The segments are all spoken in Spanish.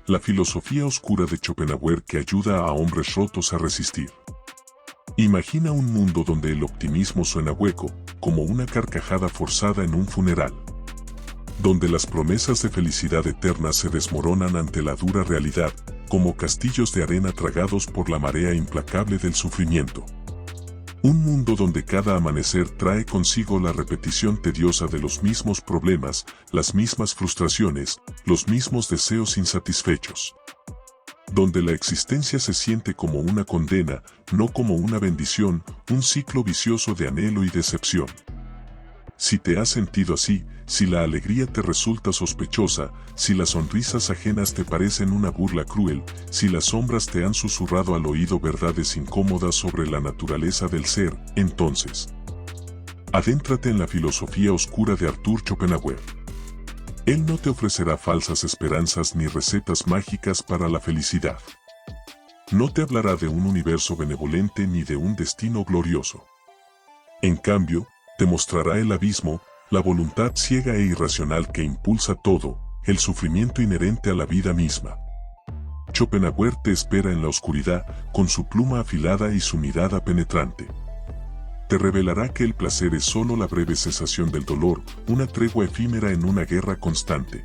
La filosofía oscura de Schopenhauer que ayuda a hombres rotos a resistir. Imagina un mundo donde el optimismo suena hueco, como una carcajada forzada en un funeral. Donde las promesas de felicidad eterna se desmoronan ante la dura realidad, como castillos de arena tragados por la marea implacable del sufrimiento. Un mundo donde cada amanecer trae consigo la repetición tediosa de los mismos problemas, las mismas frustraciones, los mismos deseos insatisfechos. Donde la existencia se siente como una condena, no como una bendición, un ciclo vicioso de anhelo y decepción. Si te has sentido así, si la alegría te resulta sospechosa, si las sonrisas ajenas te parecen una burla cruel, si las sombras te han susurrado al oído verdades incómodas sobre la naturaleza del ser, entonces, adéntrate en la filosofía oscura de Arthur Schopenhauer. Él no te ofrecerá falsas esperanzas ni recetas mágicas para la felicidad. No te hablará de un universo benevolente ni de un destino glorioso. En cambio, te mostrará el abismo, la voluntad ciega e irracional que impulsa todo, el sufrimiento inherente a la vida misma. Schopenhauer te espera en la oscuridad, con su pluma afilada y su mirada penetrante. Te revelará que el placer es solo la breve cesación del dolor, una tregua efímera en una guerra constante.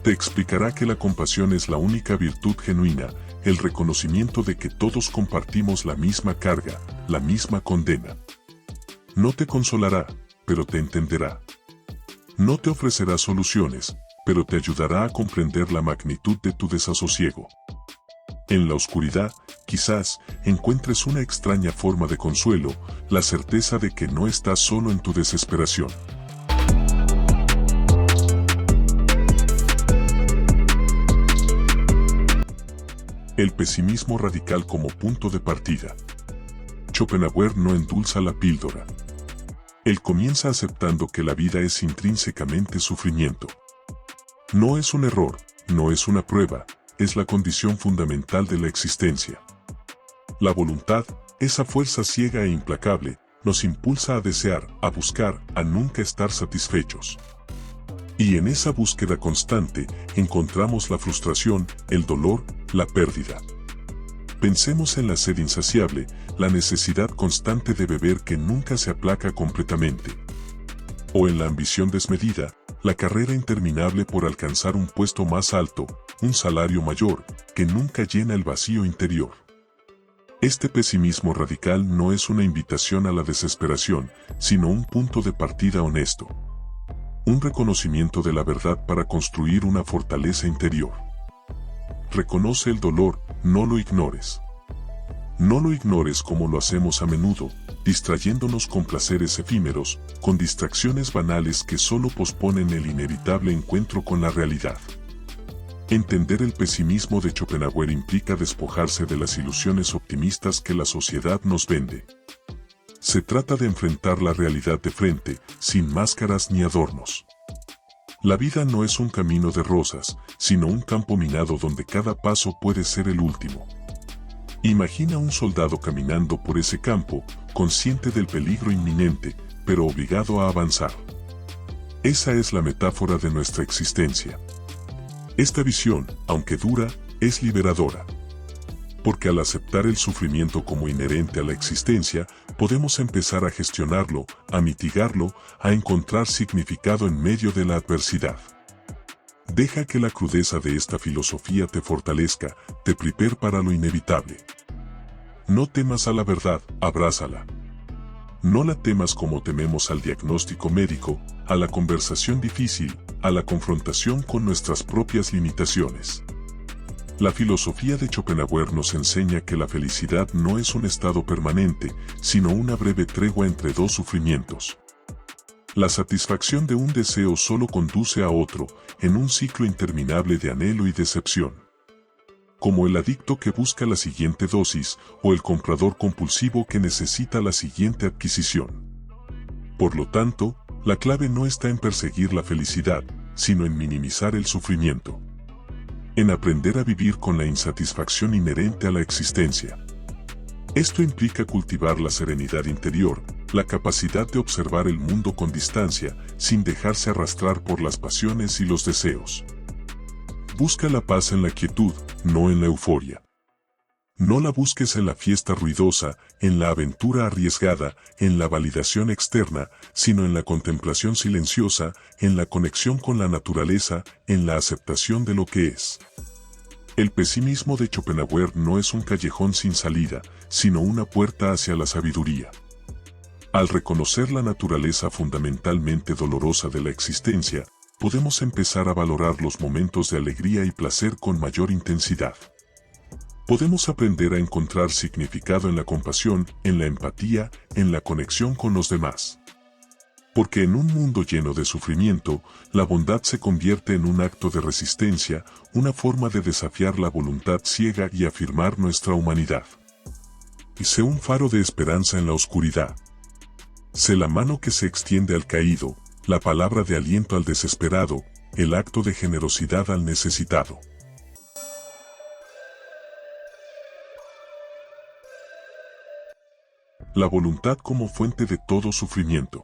Te explicará que la compasión es la única virtud genuina, el reconocimiento de que todos compartimos la misma carga, la misma condena. No te consolará, pero te entenderá. No te ofrecerá soluciones, pero te ayudará a comprender la magnitud de tu desasosiego. En la oscuridad, quizás, encuentres una extraña forma de consuelo, la certeza de que no estás solo en tu desesperación. El pesimismo radical como punto de partida. Schopenhauer no endulza la píldora. Él comienza aceptando que la vida es intrínsecamente sufrimiento. No es un error, no es una prueba, es la condición fundamental de la existencia. La voluntad, esa fuerza ciega e implacable, nos impulsa a desear, a buscar, a nunca estar satisfechos. Y en esa búsqueda constante, encontramos la frustración, el dolor, la pérdida. Pensemos en la sed insaciable, la necesidad constante de beber que nunca se aplaca completamente. O en la ambición desmedida, la carrera interminable por alcanzar un puesto más alto, un salario mayor, que nunca llena el vacío interior. Este pesimismo radical no es una invitación a la desesperación, sino un punto de partida honesto. Un reconocimiento de la verdad para construir una fortaleza interior. Reconoce el dolor, no lo ignores. No lo ignores como lo hacemos a menudo, distrayéndonos con placeres efímeros, con distracciones banales que solo posponen el inevitable encuentro con la realidad. Entender el pesimismo de Schopenhauer implica despojarse de las ilusiones optimistas que la sociedad nos vende. Se trata de enfrentar la realidad de frente, sin máscaras ni adornos. La vida no es un camino de rosas, sino un campo minado donde cada paso puede ser el último. Imagina un soldado caminando por ese campo, consciente del peligro inminente, pero obligado a avanzar. Esa es la metáfora de nuestra existencia. Esta visión, aunque dura, es liberadora. Porque al aceptar el sufrimiento como inherente a la existencia, podemos empezar a gestionarlo, a mitigarlo, a encontrar significado en medio de la adversidad. Deja que la crudeza de esta filosofía te fortalezca, te prepare para lo inevitable. No temas a la verdad, abrázala. No la temas como tememos al diagnóstico médico, a la conversación difícil, a la confrontación con nuestras propias limitaciones. La filosofía de Schopenhauer nos enseña que la felicidad no es un estado permanente, sino una breve tregua entre dos sufrimientos. La satisfacción de un deseo solo conduce a otro, en un ciclo interminable de anhelo y decepción. Como el adicto que busca la siguiente dosis, o el comprador compulsivo que necesita la siguiente adquisición. Por lo tanto, la clave no está en perseguir la felicidad, sino en minimizar el sufrimiento. En aprender a vivir con la insatisfacción inherente a la existencia. Esto implica cultivar la serenidad interior, la capacidad de observar el mundo con distancia, sin dejarse arrastrar por las pasiones y los deseos. Busca la paz en la quietud, no en la euforia. No la busques en la fiesta ruidosa, en la aventura arriesgada, en la validación externa, sino en la contemplación silenciosa, en la conexión con la naturaleza, en la aceptación de lo que es. El pesimismo de Schopenhauer no es un callejón sin salida, sino una puerta hacia la sabiduría. Al reconocer la naturaleza fundamentalmente dolorosa de la existencia, podemos empezar a valorar los momentos de alegría y placer con mayor intensidad. Podemos aprender a encontrar significado en la compasión, en la empatía, en la conexión con los demás. Porque en un mundo lleno de sufrimiento, la bondad se convierte en un acto de resistencia, una forma de desafiar la voluntad ciega y afirmar nuestra humanidad. Y sé un faro de esperanza en la oscuridad. Sé la mano que se extiende al caído, la palabra de aliento al desesperado, el acto de generosidad al necesitado. La voluntad como fuente de todo sufrimiento.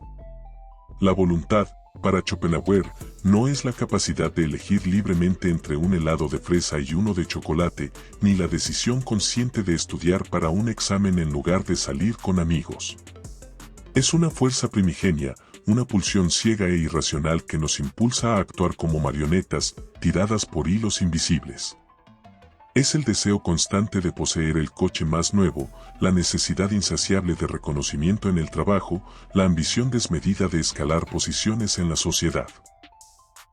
La voluntad, para Schopenhauer, no es la capacidad de elegir libremente entre un helado de fresa y uno de chocolate, ni la decisión consciente de estudiar para un examen en lugar de salir con amigos. Es una fuerza primigenia, una pulsión ciega e irracional que nos impulsa a actuar como marionetas, tiradas por hilos invisibles. Es el deseo constante de poseer el coche más nuevo, la necesidad insaciable de reconocimiento en el trabajo, la ambición desmedida de escalar posiciones en la sociedad.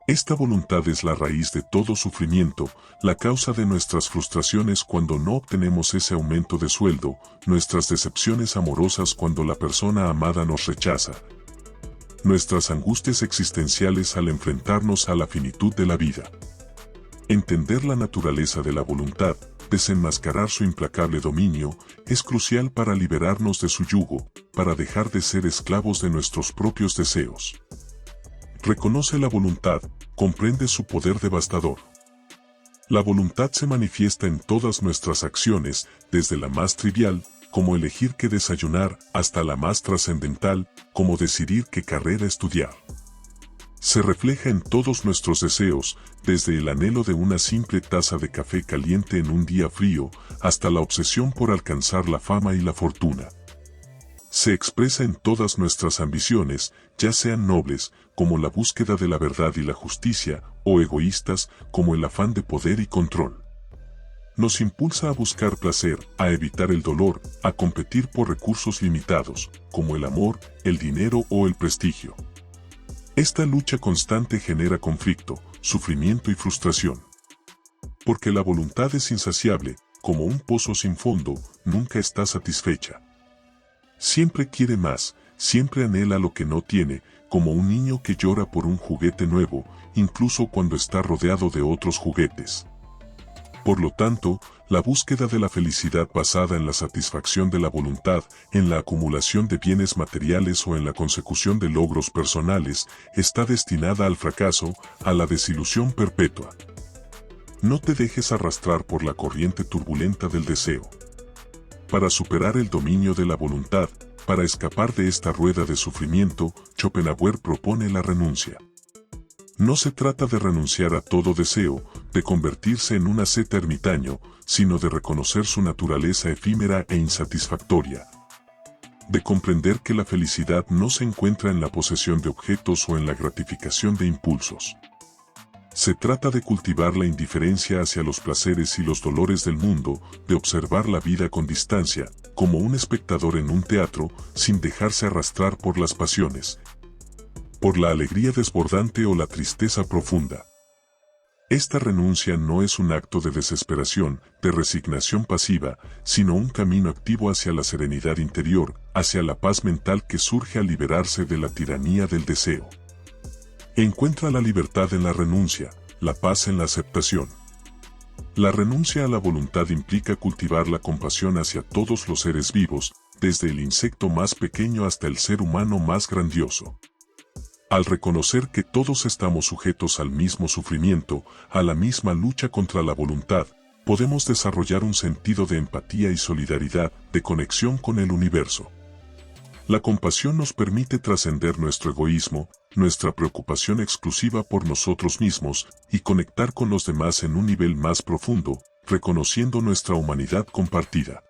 Esta voluntad es la raíz de todo sufrimiento, la causa de nuestras frustraciones cuando no obtenemos ese aumento de sueldo, nuestras decepciones amorosas cuando la persona amada nos rechaza, nuestras angustias existenciales al enfrentarnos a la finitud de la vida. Entender la naturaleza de la voluntad, desenmascarar su implacable dominio, es crucial para liberarnos de su yugo, para dejar de ser esclavos de nuestros propios deseos. Reconoce la voluntad, comprende su poder devastador. La voluntad se manifiesta en todas nuestras acciones, desde la más trivial, como elegir qué desayunar, hasta la más trascendental, como decidir qué carrera estudiar. Se refleja en todos nuestros deseos, desde el anhelo de una simple taza de café caliente en un día frío, hasta la obsesión por alcanzar la fama y la fortuna. Se expresa en todas nuestras ambiciones, ya sean nobles, como la búsqueda de la verdad y la justicia, o egoístas, como el afán de poder y control. Nos impulsa a buscar placer, a evitar el dolor, a competir por recursos limitados, como el amor, el dinero o el prestigio. Esta lucha constante genera conflicto, sufrimiento y frustración. Porque la voluntad es insaciable, como un pozo sin fondo, nunca está satisfecha. Siempre quiere más, siempre anhela lo que no tiene, como un niño que llora por un juguete nuevo, incluso cuando está rodeado de otros juguetes. Por lo tanto, la búsqueda de la felicidad basada en la satisfacción de la voluntad, en la acumulación de bienes materiales o en la consecución de logros personales, está destinada al fracaso, a la desilusión perpetua. No te dejes arrastrar por la corriente turbulenta del deseo. Para superar el dominio de la voluntad, para escapar de esta rueda de sufrimiento, Schopenhauer propone la renuncia. No se trata de renunciar a todo deseo, de convertirse en un asceta ermitaño, sino de reconocer su naturaleza efímera e insatisfactoria. De comprender que la felicidad no se encuentra en la posesión de objetos o en la gratificación de impulsos. Se trata de cultivar la indiferencia hacia los placeres y los dolores del mundo, de observar la vida con distancia, como un espectador en un teatro, sin dejarse arrastrar por las pasiones, por la alegría desbordante o la tristeza profunda. Esta renuncia no es un acto de desesperación, de resignación pasiva, sino un camino activo hacia la serenidad interior, hacia la paz mental que surge al liberarse de la tiranía del deseo. Encuentra la libertad en la renuncia, la paz en la aceptación. La renuncia a la voluntad implica cultivar la compasión hacia todos los seres vivos, desde el insecto más pequeño hasta el ser humano más grandioso. Al reconocer que todos estamos sujetos al mismo sufrimiento, a la misma lucha contra la voluntad, podemos desarrollar un sentido de empatía y solidaridad, de conexión con el universo. La compasión nos permite trascender nuestro egoísmo, nuestra preocupación exclusiva por nosotros mismos, y conectar con los demás en un nivel más profundo, reconociendo nuestra humanidad compartida.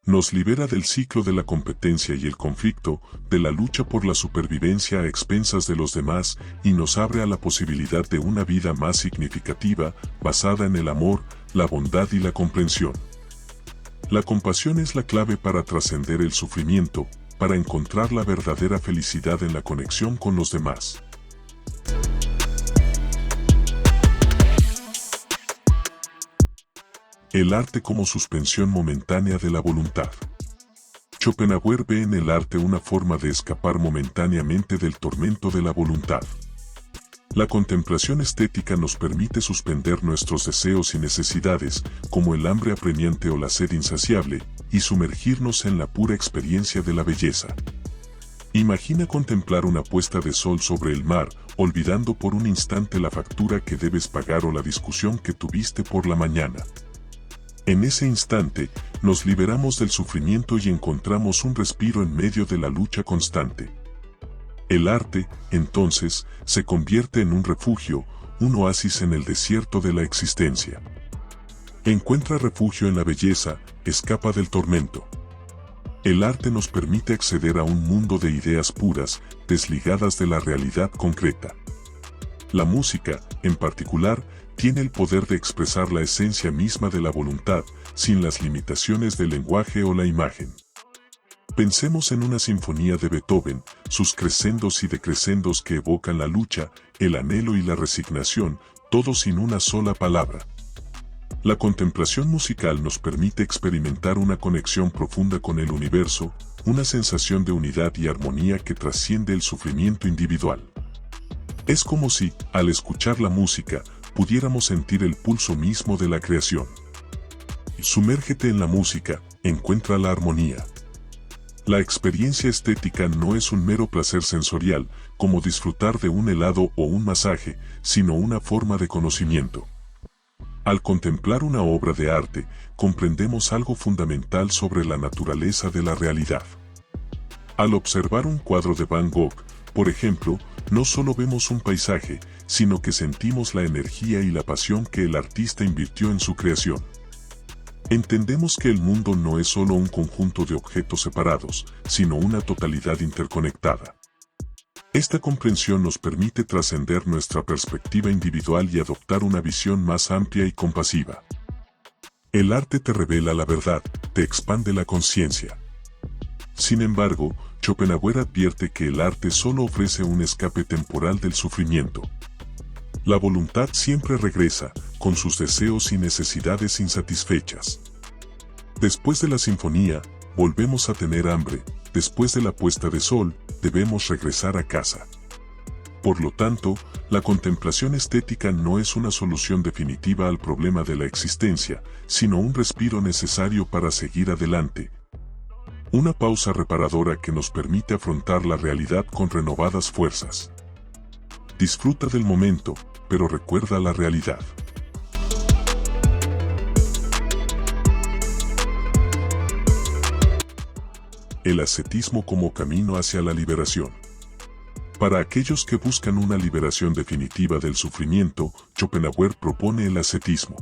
Nos libera del ciclo de la competencia y el conflicto, de la lucha por la supervivencia a expensas de los demás, y nos abre a la posibilidad de una vida más significativa, basada en el amor, la bondad y la comprensión. La compasión es la clave para trascender el sufrimiento, para encontrar la verdadera felicidad en la conexión con los demás. El arte como suspensión momentánea de la voluntad. Schopenhauer ve en el arte una forma de escapar momentáneamente del tormento de la voluntad. La contemplación estética nos permite suspender nuestros deseos y necesidades, como el hambre apremiante o la sed insaciable, y sumergirnos en la pura experiencia de la belleza. Imagina contemplar una puesta de sol sobre el mar, olvidando por un instante la factura que debes pagar o la discusión que tuviste por la mañana. En ese instante, nos liberamos del sufrimiento y encontramos un respiro en medio de la lucha constante. El arte, entonces, se convierte en un refugio, un oasis en el desierto de la existencia. Encuentra refugio en la belleza, escapa del tormento. El arte nos permite acceder a un mundo de ideas puras, desligadas de la realidad concreta. La música, en particular, tiene el poder de expresar la esencia misma de la voluntad, sin las limitaciones del lenguaje o la imagen. Pensemos en una sinfonía de Beethoven, sus crescendos y decrescendos que evocan la lucha, el anhelo y la resignación, todo sin una sola palabra. La contemplación musical nos permite experimentar una conexión profunda con el universo, una sensación de unidad y armonía que trasciende el sufrimiento individual. Es como si, al escuchar la música, pudiéramos sentir el pulso mismo de la creación. Sumérgete en la música, encuentra la armonía. La experiencia estética no es un mero placer sensorial, como disfrutar de un helado o un masaje, sino una forma de conocimiento. Al contemplar una obra de arte, comprendemos algo fundamental sobre la naturaleza de la realidad. Al observar un cuadro de Van Gogh, por ejemplo, no solo vemos un paisaje, sino que sentimos la energía y la pasión que el artista invirtió en su creación. Entendemos que el mundo no es solo un conjunto de objetos separados, sino una totalidad interconectada. Esta comprensión nos permite trascender nuestra perspectiva individual y adoptar una visión más amplia y compasiva. El arte te revela la verdad, te expande la conciencia. Sin embargo, Schopenhauer advierte que el arte solo ofrece un escape temporal del sufrimiento. La voluntad siempre regresa, con sus deseos y necesidades insatisfechas. Después de la sinfonía, volvemos a tener hambre, después de la puesta de sol, debemos regresar a casa. Por lo tanto, la contemplación estética no es una solución definitiva al problema de la existencia, sino un respiro necesario para seguir adelante. Una pausa reparadora que nos permite afrontar la realidad con renovadas fuerzas. Disfruta del momento, pero recuerda la realidad. El ascetismo como camino hacia la liberación. Para aquellos que buscan una liberación definitiva del sufrimiento, Schopenhauer propone el ascetismo.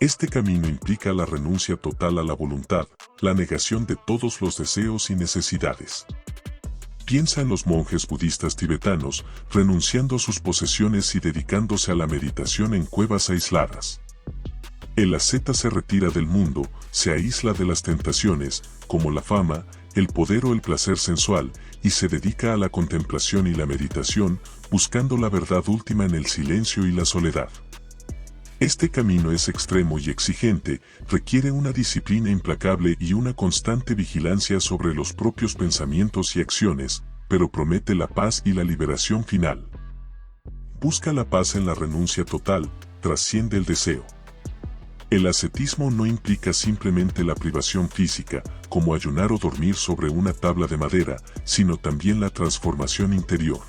Este camino implica la renuncia total a la voluntad, la negación de todos los deseos y necesidades. Piensa en los monjes budistas tibetanos, renunciando a sus posesiones y dedicándose a la meditación en cuevas aisladas. El asceta se retira del mundo, se aísla de las tentaciones, como la fama, el poder o el placer sensual, y se dedica a la contemplación y la meditación, buscando la verdad última en el silencio y la soledad. Este camino es extremo y exigente, requiere una disciplina implacable y una constante vigilancia sobre los propios pensamientos y acciones, pero promete la paz y la liberación final. Busca la paz en la renuncia total, trasciende el deseo. El ascetismo no implica simplemente la privación física, como ayunar o dormir sobre una tabla de madera, sino también la transformación interior.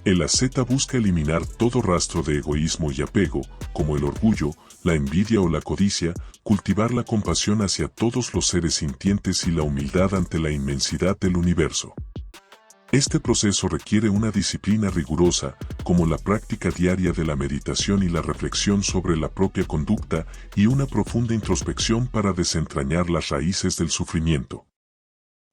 El asceta busca eliminar todo rastro de egoísmo y apego, como el orgullo, la envidia o la codicia, cultivar la compasión hacia todos los seres sintientes y la humildad ante la inmensidad del universo. Este proceso requiere una disciplina rigurosa, como la práctica diaria de la meditación y la reflexión sobre la propia conducta y una profunda introspección para desentrañar las raíces del sufrimiento.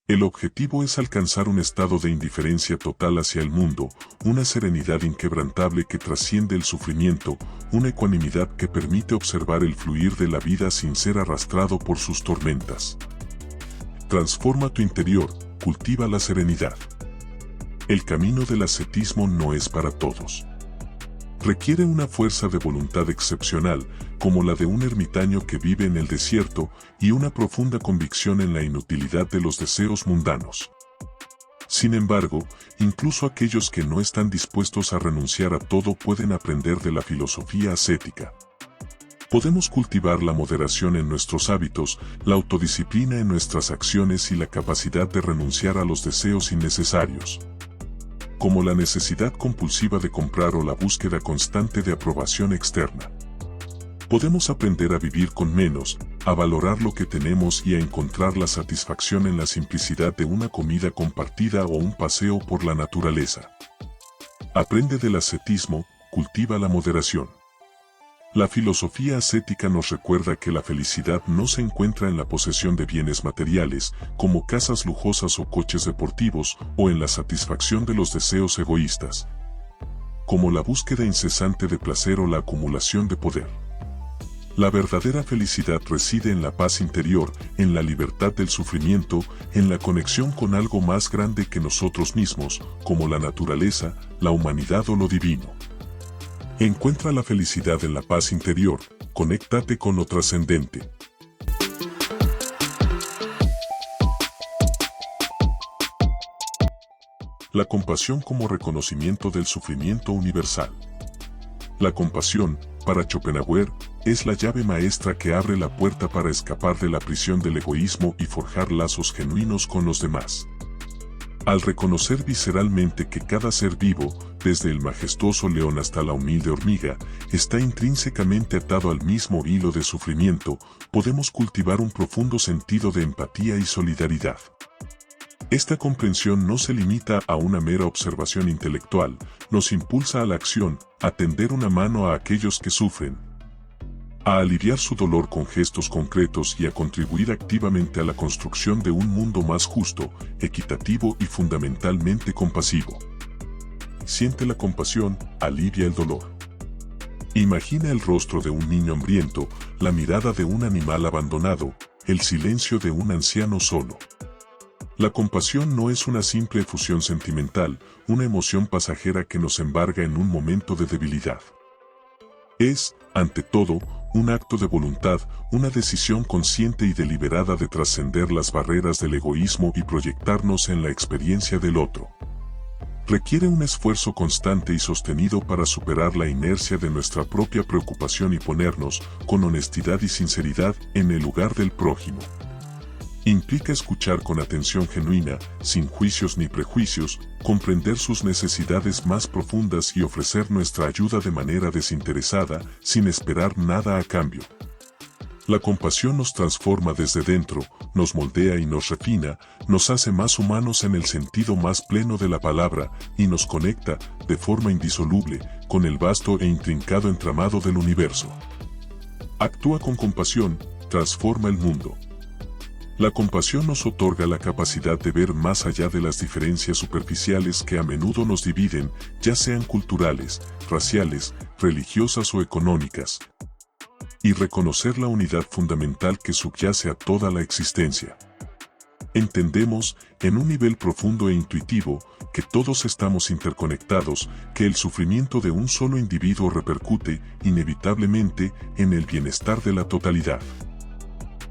El objetivo es alcanzar un estado de indiferencia total hacia el mundo, una serenidad inquebrantable que trasciende el sufrimiento, una ecuanimidad que permite observar el fluir de la vida sin ser arrastrado por sus tormentas. Transforma tu interior, cultiva la serenidad. El camino del ascetismo no es para todos. Requiere una fuerza de voluntad excepcional, como la de un ermitaño que vive en el desierto, y una profunda convicción en la inutilidad de los deseos mundanos. Sin embargo, incluso aquellos que no están dispuestos a renunciar a todo pueden aprender de la filosofía ascética. Podemos cultivar la moderación en nuestros hábitos, la autodisciplina en nuestras acciones y la capacidad de renunciar a los deseos innecesarios, como la necesidad compulsiva de comprar o la búsqueda constante de aprobación externa. Podemos aprender a vivir con menos, a valorar lo que tenemos y a encontrar la satisfacción en la simplicidad de una comida compartida o un paseo por la naturaleza. Aprende del ascetismo, cultiva la moderación. La filosofía ascética nos recuerda que la felicidad no se encuentra en la posesión de bienes materiales, como casas lujosas o coches deportivos, o en la satisfacción de los deseos egoístas, como la búsqueda incesante de placer o la acumulación de poder. La verdadera felicidad reside en la paz interior, en la libertad del sufrimiento, en la conexión con algo más grande que nosotros mismos, como la naturaleza, la humanidad o lo divino. Encuentra la felicidad en la paz interior, conéctate con lo trascendente. La compasión como reconocimiento del sufrimiento universal. La compasión, para Schopenhauer, es la llave maestra que abre la puerta para escapar de la prisión del egoísmo y forjar lazos genuinos con los demás. Al reconocer visceralmente que cada ser vivo, desde el majestuoso león hasta la humilde hormiga, está intrínsecamente atado al mismo hilo de sufrimiento, podemos cultivar un profundo sentido de empatía y solidaridad. Esta comprensión no se limita a una mera observación intelectual, nos impulsa a la acción, a tender una mano a aquellos que sufren, a aliviar su dolor con gestos concretos y a contribuir activamente a la construcción de un mundo más justo, equitativo y fundamentalmente compasivo. Siente la compasión, alivia el dolor. Imagina el rostro de un niño hambriento, la mirada de un animal abandonado, el silencio de un anciano solo. La compasión no es una simple efusión sentimental, una emoción pasajera que nos embarga en un momento de debilidad. Es, ante todo, un acto de voluntad, una decisión consciente y deliberada de trascender las barreras del egoísmo y proyectarnos en la experiencia del otro. Requiere un esfuerzo constante y sostenido para superar la inercia de nuestra propia preocupación y ponernos, con honestidad y sinceridad, en el lugar del prójimo. Implica escuchar con atención genuina, sin juicios ni prejuicios, comprender sus necesidades más profundas y ofrecer nuestra ayuda de manera desinteresada, sin esperar nada a cambio. La compasión nos transforma desde dentro, nos moldea y nos refina, nos hace más humanos en el sentido más pleno de la palabra, y nos conecta, de forma indisoluble, con el vasto e intrincado entramado del universo. Actúa con compasión, transforma el mundo. La compasión nos otorga la capacidad de ver más allá de las diferencias superficiales que a menudo nos dividen, ya sean culturales, raciales, religiosas o económicas, y reconocer la unidad fundamental que subyace a toda la existencia. Entendemos, en un nivel profundo e intuitivo, que todos estamos interconectados, que el sufrimiento de un solo individuo repercute, inevitablemente, en el bienestar de la totalidad.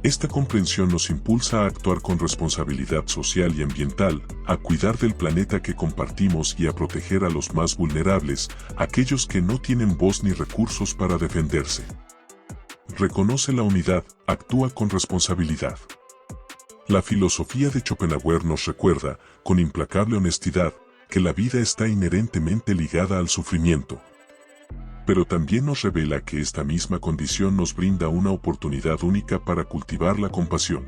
Esta comprensión nos impulsa a actuar con responsabilidad social y ambiental, a cuidar del planeta que compartimos y a proteger a los más vulnerables, aquellos que no tienen voz ni recursos para defenderse. Reconoce la unidad, actúa con responsabilidad. La filosofía de Schopenhauer nos recuerda, con implacable honestidad, que la vida está inherentemente ligada al sufrimiento. pero también nos revela que esta misma condición nos brinda una oportunidad única para cultivar la compasión.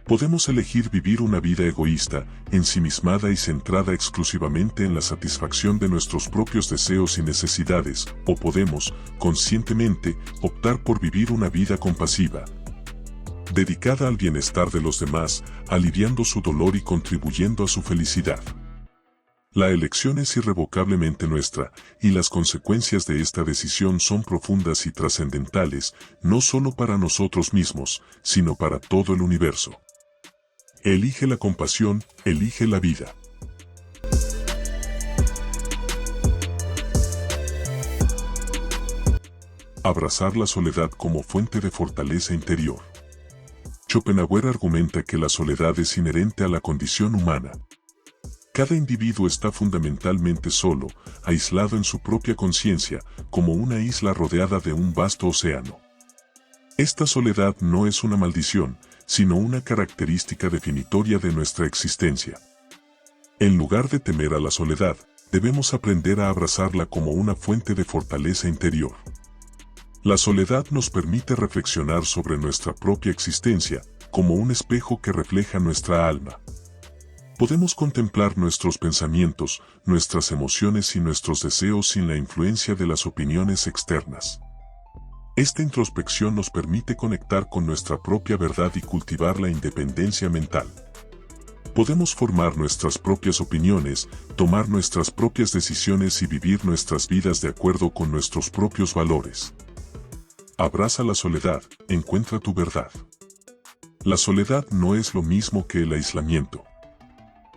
Podemos elegir vivir una vida egoísta, ensimismada y centrada exclusivamente en la satisfacción de nuestros propios deseos y necesidades, o podemos, conscientemente, optar por vivir una vida compasiva, dedicada al bienestar de los demás, aliviando su dolor y contribuyendo a su felicidad. La elección es irrevocablemente nuestra, y las consecuencias de esta decisión son profundas y trascendentales, no solo para nosotros mismos, sino para todo el universo. Elige la compasión, elige la vida. Abrazar la soledad como fuente de fortaleza interior. Schopenhauer argumenta que la soledad es inherente a la condición humana. Cada individuo está fundamentalmente solo, aislado en su propia conciencia, como una isla rodeada de un vasto océano. Esta soledad no es una maldición, sino una característica definitoria de nuestra existencia. En lugar de temer a la soledad, debemos aprender a abrazarla como una fuente de fortaleza interior. La soledad nos permite reflexionar sobre nuestra propia existencia, como un espejo que refleja nuestra alma. Podemos contemplar nuestros pensamientos, nuestras emociones y nuestros deseos sin la influencia de las opiniones externas. Esta introspección nos permite conectar con nuestra propia verdad y cultivar la independencia mental. Podemos formar nuestras propias opiniones, tomar nuestras propias decisiones y vivir nuestras vidas de acuerdo con nuestros propios valores. Abraza la soledad, encuentra tu verdad. La soledad no es lo mismo que el aislamiento.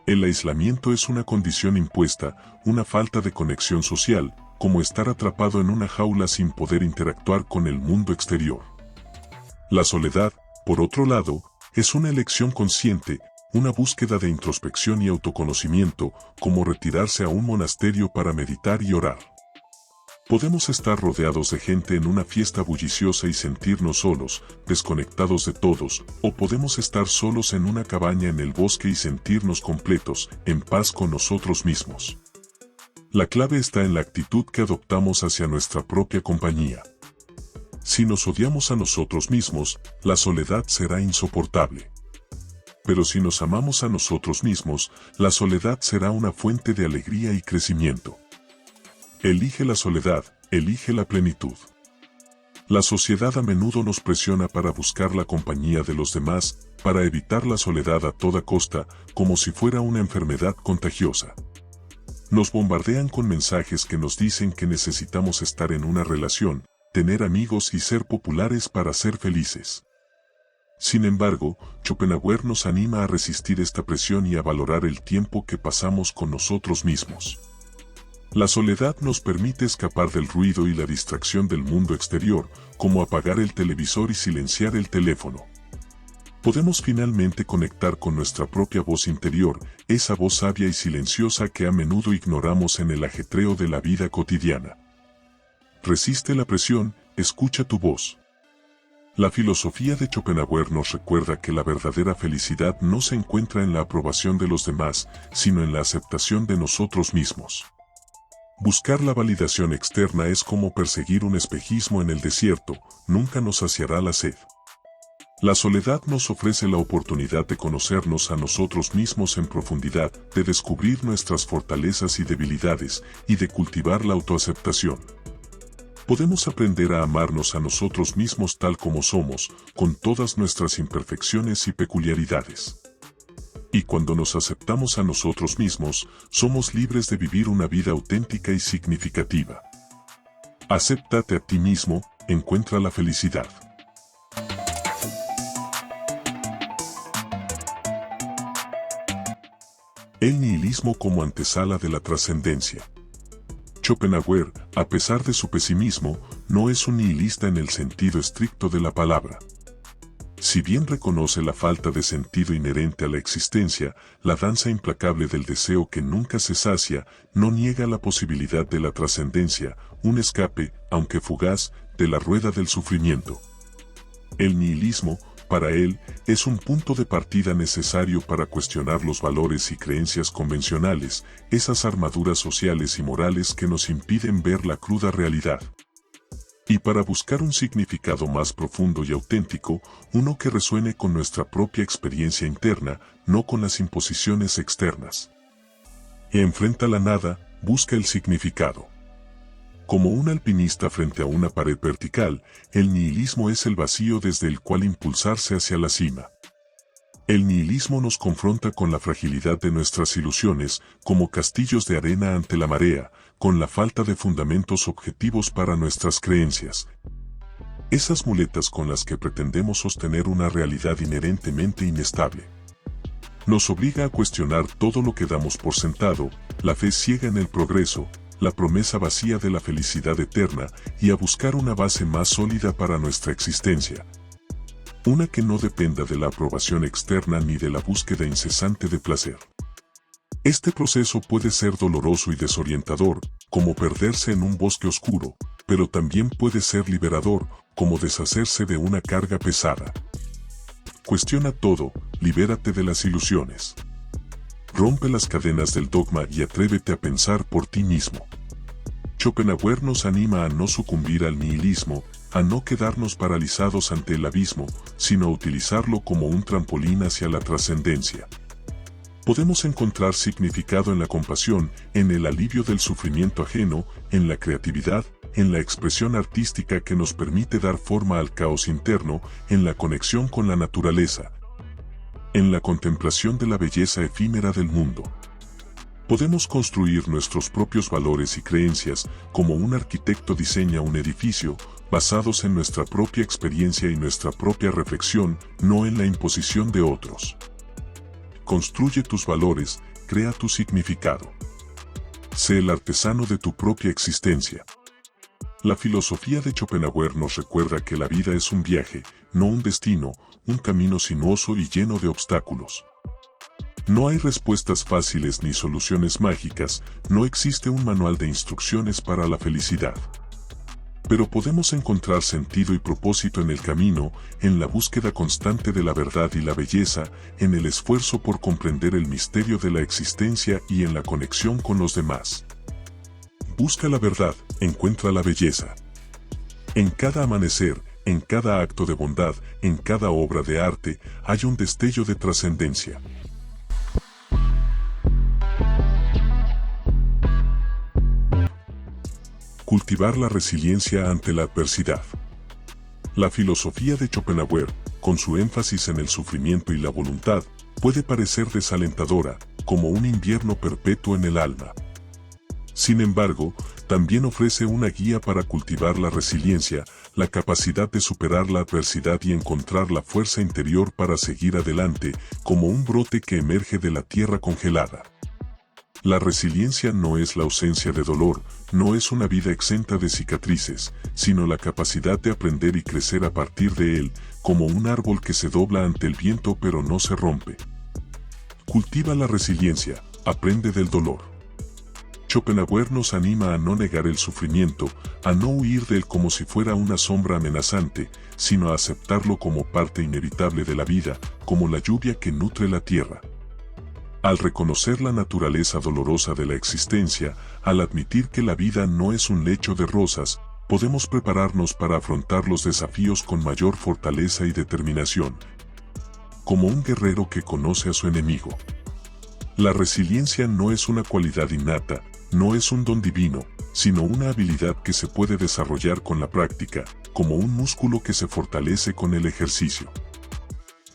El aislamiento es una condición impuesta, una falta de conexión social, como estar atrapado en una jaula sin poder interactuar con el mundo exterior. La soledad, por otro lado, es una elección consciente, una búsqueda de introspección y autoconocimiento, como retirarse a un monasterio para meditar y orar. Podemos estar rodeados de gente en una fiesta bulliciosa y sentirnos solos, desconectados de todos, o podemos estar solos en una cabaña en el bosque y sentirnos completos, en paz con nosotros mismos. La clave está en la actitud que adoptamos hacia nuestra propia compañía. Si nos odiamos a nosotros mismos, la soledad será insoportable. Pero si nos amamos a nosotros mismos, la soledad será una fuente de alegría y crecimiento. Elige la soledad, elige la plenitud. La sociedad a menudo nos presiona para buscar la compañía de los demás, para evitar la soledad a toda costa, como si fuera una enfermedad contagiosa. Nos bombardean con mensajes que nos dicen que necesitamos estar en una relación, tener amigos y ser populares para ser felices. Sin embargo, Schopenhauer nos anima a resistir esta presión y a valorar el tiempo que pasamos con nosotros mismos. La soledad nos permite escapar del ruido y la distracción del mundo exterior, como apagar el televisor y silenciar el teléfono. Podemos finalmente conectar con nuestra propia voz interior, esa voz sabia y silenciosa que a menudo ignoramos en el ajetreo de la vida cotidiana. Resiste la presión, escucha tu voz. La filosofía de Schopenhauer nos recuerda que la verdadera felicidad no se encuentra en la aprobación de los demás, sino en la aceptación de nosotros mismos. Buscar la validación externa es como perseguir un espejismo en el desierto, nunca nos saciará la sed. La soledad nos ofrece la oportunidad de conocernos a nosotros mismos en profundidad, de descubrir nuestras fortalezas y debilidades, y de cultivar la autoaceptación. Podemos aprender a amarnos a nosotros mismos tal como somos, con todas nuestras imperfecciones y peculiaridades. Y cuando nos aceptamos a nosotros mismos, somos libres de vivir una vida auténtica y significativa. Acéptate a ti mismo, encuentra la felicidad. El nihilismo como antesala de la trascendencia. Schopenhauer, a pesar de su pesimismo, no es un nihilista en el sentido estricto de la palabra. Si bien reconoce la falta de sentido inherente a la existencia, la danza implacable del deseo que nunca se sacia, no niega la posibilidad de la trascendencia, un escape, aunque fugaz, de la rueda del sufrimiento. El nihilismo, Para él, es un punto de partida necesario para cuestionar los valores y creencias convencionales, esas armaduras sociales y morales que nos impiden ver la cruda realidad. Y para buscar un significado más profundo y auténtico, uno que resuene con nuestra propia experiencia interna, no con las imposiciones externas. Enfrenta la nada, busca el significado. Como un alpinista frente a una pared vertical, el nihilismo es el vacío desde el cual impulsarse hacia la cima. El nihilismo nos confronta con la fragilidad de nuestras ilusiones, como castillos de arena ante la marea, con la falta de fundamentos objetivos para nuestras creencias. Esas muletas con las que pretendemos sostener una realidad inherentemente inestable. Nos obliga a cuestionar todo lo que damos por sentado, la fe ciega en el progreso, la promesa vacía de la felicidad eterna y a buscar una base más sólida para nuestra existencia. Una que no dependa de la aprobación externa ni de la búsqueda incesante de placer. Este proceso puede ser doloroso y desorientador, como perderse en un bosque oscuro, pero también puede ser liberador, como deshacerse de una carga pesada. Cuestiona todo, libérate de las ilusiones. Rompe las cadenas del dogma y atrévete a pensar por ti mismo. Schopenhauer nos anima a no sucumbir al nihilismo, a no quedarnos paralizados ante el abismo, sino a utilizarlo como un trampolín hacia la trascendencia. Podemos encontrar significado en la compasión, en el alivio del sufrimiento ajeno, en la creatividad, en la expresión artística que nos permite dar forma al caos interno, en la conexión con la naturaleza, en la contemplación de la belleza efímera del mundo. Podemos construir nuestros propios valores y creencias, como un arquitecto diseña un edificio, basados en nuestra propia experiencia y nuestra propia reflexión, no en la imposición de otros. Construye tus valores, crea tu significado. Sé el artesano de tu propia existencia. La filosofía de Schopenhauer nos recuerda que la vida es un viaje, no un destino, un camino sinuoso y lleno de obstáculos. No hay respuestas fáciles ni soluciones mágicas, no existe un manual de instrucciones para la felicidad. Pero podemos encontrar sentido y propósito en el camino, en la búsqueda constante de la verdad y la belleza, en el esfuerzo por comprender el misterio de la existencia y en la conexión con los demás. Busca la verdad, encuentra la belleza. En cada amanecer, en cada acto de bondad, en cada obra de arte, hay un destello de trascendencia. Cultivar la resiliencia ante la adversidad. La filosofía de Schopenhauer, con su énfasis en el sufrimiento y la voluntad, puede parecer desalentadora, como un invierno perpetuo en el alma. Sin embargo, también ofrece una guía para cultivar la resiliencia, la capacidad de superar la adversidad y encontrar la fuerza interior para seguir adelante, como un brote que emerge de la tierra congelada. La resiliencia no es la ausencia de dolor, no es una vida exenta de cicatrices, sino la capacidad de aprender y crecer a partir de él, como un árbol que se dobla ante el viento pero no se rompe. Cultiva la resiliencia, aprende del dolor. Schopenhauer nos anima a no negar el sufrimiento, a no huir de él como si fuera una sombra amenazante, sino a aceptarlo como parte inevitable de la vida, como la lluvia que nutre la tierra. Al reconocer la naturaleza dolorosa de la existencia, al admitir que la vida no es un lecho de rosas, podemos prepararnos para afrontar los desafíos con mayor fortaleza y determinación. Como un guerrero que conoce a su enemigo. La resiliencia no es una cualidad innata, no es un don divino, sino una habilidad que se puede desarrollar con la práctica, como un músculo que se fortalece con el ejercicio.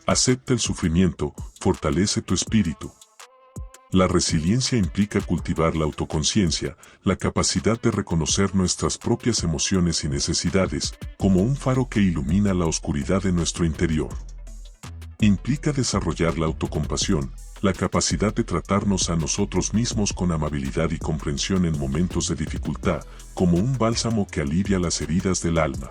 Acepta el sufrimiento, fortalece tu espíritu. La resiliencia implica cultivar la autoconciencia, la capacidad de reconocer nuestras propias emociones y necesidades, como un faro que ilumina la oscuridad de nuestro interior. Implica desarrollar la autocompasión, la capacidad de tratarnos a nosotros mismos con amabilidad y comprensión en momentos de dificultad, como un bálsamo que alivia las heridas del alma.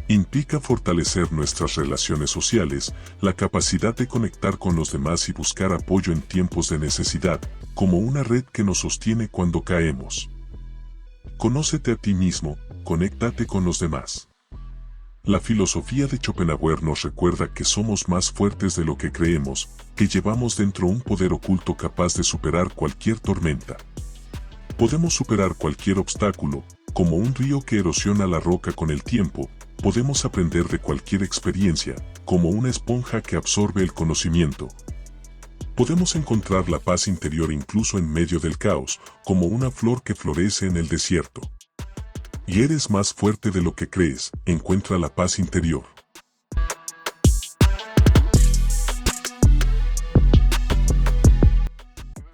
Implica fortalecer nuestras relaciones sociales, la capacidad de conectar con los demás y buscar apoyo en tiempos de necesidad, como una red que nos sostiene cuando caemos. Conócete a ti mismo, conéctate con los demás. La filosofía de Schopenhauer nos recuerda que somos más fuertes de lo que creemos, que llevamos dentro un poder oculto capaz de superar cualquier tormenta. Podemos superar cualquier obstáculo, como un río que erosiona la roca con el tiempo. Podemos aprender de cualquier experiencia, como una esponja que absorbe el conocimiento. Podemos encontrar la paz interior incluso en medio del caos, como una flor que florece en el desierto. Y eres más fuerte de lo que crees, encuentra la paz interior.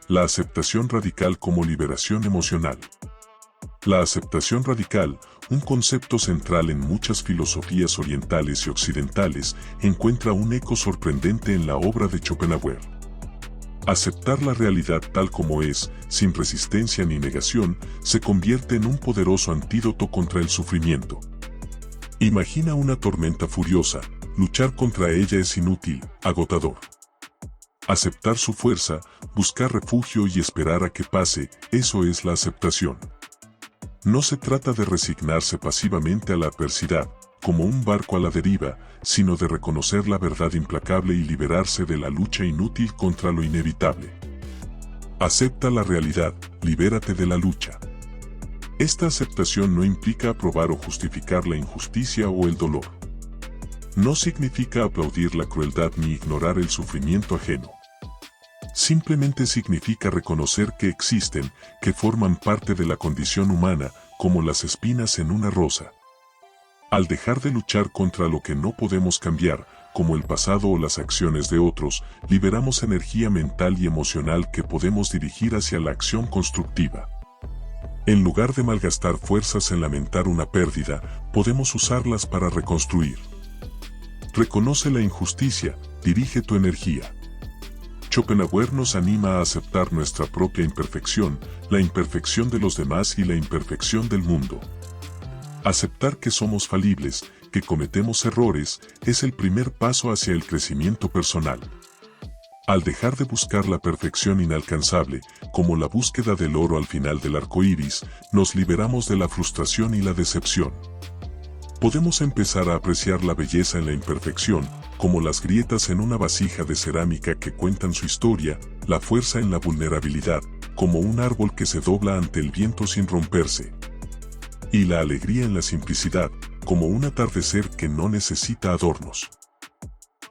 La aceptación radical como liberación emocional. La aceptación radical, un concepto central en muchas filosofías orientales y occidentales, encuentra un eco sorprendente en la obra de Schopenhauer. Aceptar la realidad tal como es, sin resistencia ni negación, se convierte en un poderoso antídoto contra el sufrimiento. Imagina una tormenta furiosa, luchar contra ella es inútil, agotador. Aceptar su fuerza, buscar refugio y esperar a que pase, eso es la aceptación. No se trata de resignarse pasivamente a la adversidad, como un barco a la deriva, sino de reconocer la verdad implacable y liberarse de la lucha inútil contra lo inevitable. Acepta la realidad, libérate de la lucha. Esta aceptación no implica aprobar o justificar la injusticia o el dolor. No significa aplaudir la crueldad ni ignorar el sufrimiento ajeno. Simplemente significa reconocer que existen, que forman parte de la condición humana, como las espinas en una rosa. Al dejar de luchar contra lo que no podemos cambiar, como el pasado o las acciones de otros, liberamos energía mental y emocional que podemos dirigir hacia la acción constructiva. En lugar de malgastar fuerzas en lamentar una pérdida, podemos usarlas para reconstruir. Reconoce la injusticia, dirige tu energía. Schopenhauer nos anima a aceptar nuestra propia imperfección, la imperfección de los demás y la imperfección del mundo. Aceptar que somos falibles, que cometemos errores, es el primer paso hacia el crecimiento personal. Al dejar de buscar la perfección inalcanzable, como la búsqueda del oro al final del arco iris, nos liberamos de la frustración y la decepción. Podemos empezar a apreciar la belleza en la imperfección, como las grietas en una vasija de cerámica que cuentan su historia, la fuerza en la vulnerabilidad, como un árbol que se dobla ante el viento sin romperse. Y la alegría en la simplicidad, como un atardecer que no necesita adornos.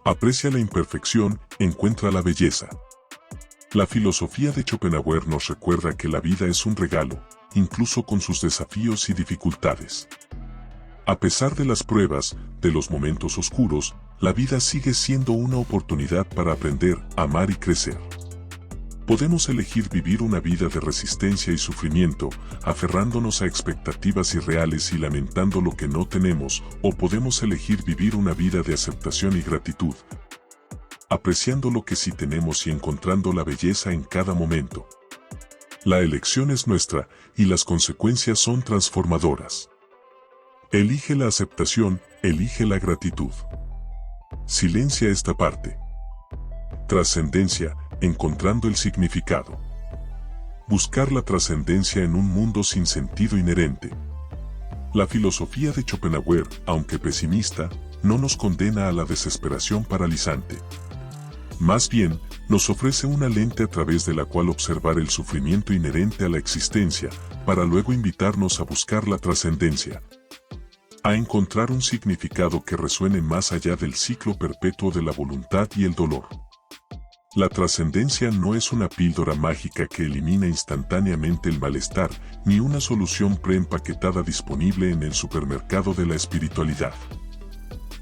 Aprecia la imperfección, encuentra la belleza. La filosofía de Schopenhauer nos recuerda que la vida es un regalo, incluso con sus desafíos y dificultades. A pesar de las pruebas, de los momentos oscuros, la vida sigue siendo una oportunidad para aprender, amar y crecer. Podemos elegir vivir una vida de resistencia y sufrimiento, aferrándonos a expectativas irreales y lamentando lo que no tenemos, o podemos elegir vivir una vida de aceptación y gratitud, apreciando lo que sí tenemos y encontrando la belleza en cada momento. La elección es nuestra, y las consecuencias son transformadoras. Elige la aceptación, elige la gratitud. Silencia esta parte. Trascendencia, encontrando el significado. Buscar la trascendencia en un mundo sin sentido inherente. La filosofía de Schopenhauer, aunque pesimista, no nos condena a la desesperación paralizante. Más bien, nos ofrece una lente a través de la cual observar el sufrimiento inherente a la existencia, para luego invitarnos a buscar la trascendencia. A encontrar un significado que resuene más allá del ciclo perpetuo de la voluntad y el dolor. La trascendencia no es una píldora mágica que elimina instantáneamente el malestar, ni una solución preempaquetada disponible en el supermercado de la espiritualidad.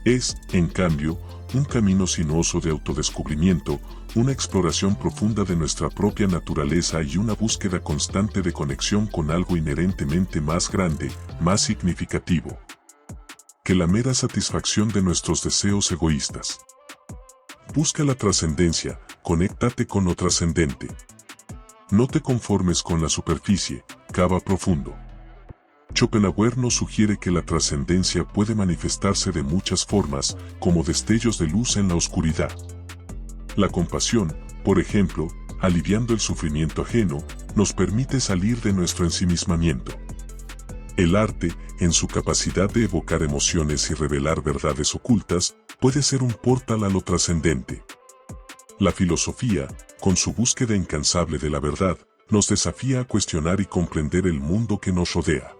Es, en cambio, un camino sinuoso de autodescubrimiento, una exploración profunda de nuestra propia naturaleza y una búsqueda constante de conexión con algo inherentemente más grande, más significativo que la mera satisfacción de nuestros deseos egoístas. Busca la trascendencia, conéctate con lo trascendente. No te conformes con la superficie, cava profundo. Schopenhauer nos sugiere que la trascendencia puede manifestarse de muchas formas, como destellos de luz en la oscuridad. La compasión, por ejemplo, aliviando el sufrimiento ajeno, nos permite salir de nuestro ensimismamiento. El arte, en su capacidad de evocar emociones y revelar verdades ocultas, puede ser un portal a lo trascendente. La filosofía, con su búsqueda incansable de la verdad, nos desafía a cuestionar y comprender el mundo que nos rodea.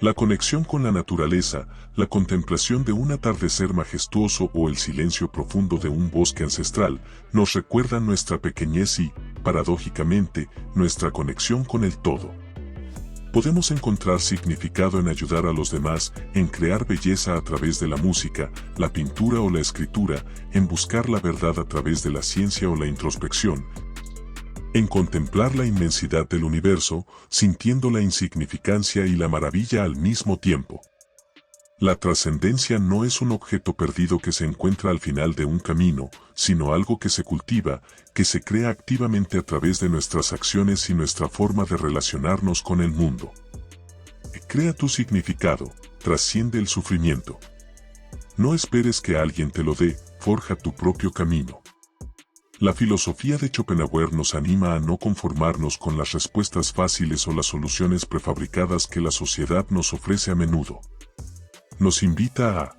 La conexión con la naturaleza, la contemplación de un atardecer majestuoso o el silencio profundo de un bosque ancestral, nos recuerdan nuestra pequeñez y, paradójicamente, nuestra conexión con el todo. Podemos encontrar significado en ayudar a los demás, en crear belleza a través de la música, la pintura o la escritura, en buscar la verdad a través de la ciencia o la introspección, en contemplar la inmensidad del universo, sintiendo la insignificancia y la maravilla al mismo tiempo. La trascendencia no es un objeto perdido que se encuentra al final de un camino, sino algo que se cultiva, que se crea activamente a través de nuestras acciones y nuestra forma de relacionarnos con el mundo. Crea tu significado, trasciende el sufrimiento. No esperes que alguien te lo dé, forja tu propio camino. La filosofía de Schopenhauer nos anima a no conformarnos con las respuestas fáciles o las soluciones prefabricadas que la sociedad nos ofrece a menudo. Nos invita a